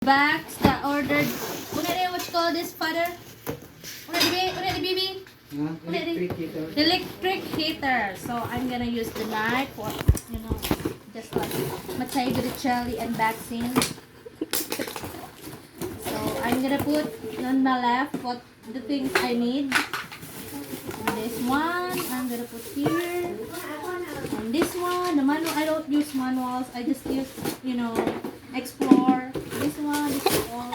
Bags that ordered. What you call this, father? What the baby? Electric heater. Electric heater. So I'm gonna use the knife for, just like Matteo G unboxing. So I'm gonna put on my left what the things I need. This one I'm gonna put here. And this one, the manual, I don't use manuals. I just use, explore. This one, this is all.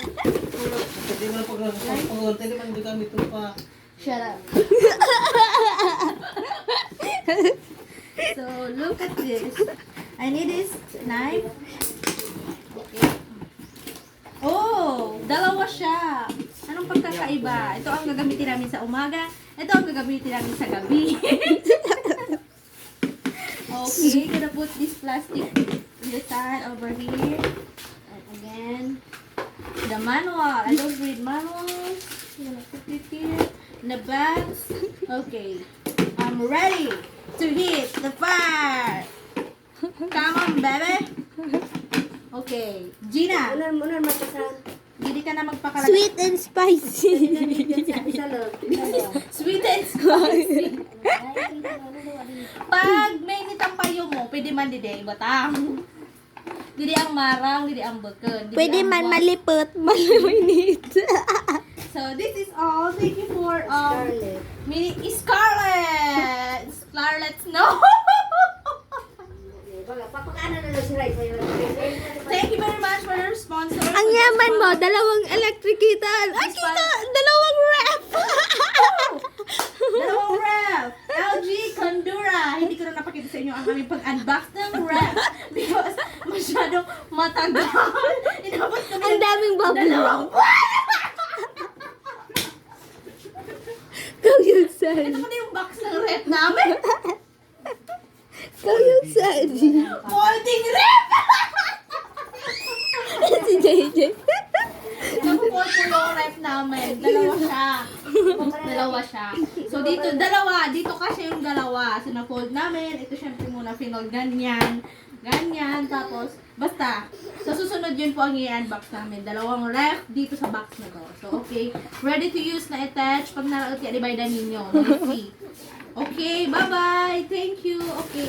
Shut up. So look at this. I need this knife. Okay. Oh, dalawa siya. Anong pagkakaiba? Ito ang gagamitin namin sa umaga. Ito ang gagamitin namin sa gabi. Okay, gonna put this plastic in the side over here. And again, the manual. I don't read manuals. I'm gonna put it here. In the bags. Okay, I'm ready to hit the fire. Come on, baby. Okay, Gina. Hindi ka na magpakalat. Sweet and spicy. Sweet and spicy. Pag may nitang payo mo, pwede man dide batang. Didi ang marang, didi ang beken. Pwede man malipot, malinit. So this is all. Thank you for mini Scarlett. Scarlett Snow. Thank you very much for your sponsor. Ang yaman mo, dalawang electric heater. Ay, kita, dalawang ref. Dalawang ref. LG Condura. Hindi ko na napakita sa inyo ang aming pag-unbox ng ref. Because masyadong matagal. Inabot kami Ang daming dalawang. bubble. Ikaw yung Ito sali. ko na yung box ng ref namin. Ikaw yung sali. Folding ref! Si JJ. Nag-fold ko yung ref namin. Dalawa siya. So dito, dalawa. Dito kasi yung dalawa. So na-fold namin. Ito syempre muna finold ganyan. Ganyan. Tapos, basta. So susunod yun po ang i-unbox namin. Dalawang ref dito sa box na to. So okay. Ready to use na attach. Pag naraot yan, ibay ninyo. Let's see. Okay, bye-bye. Thank you. Okay.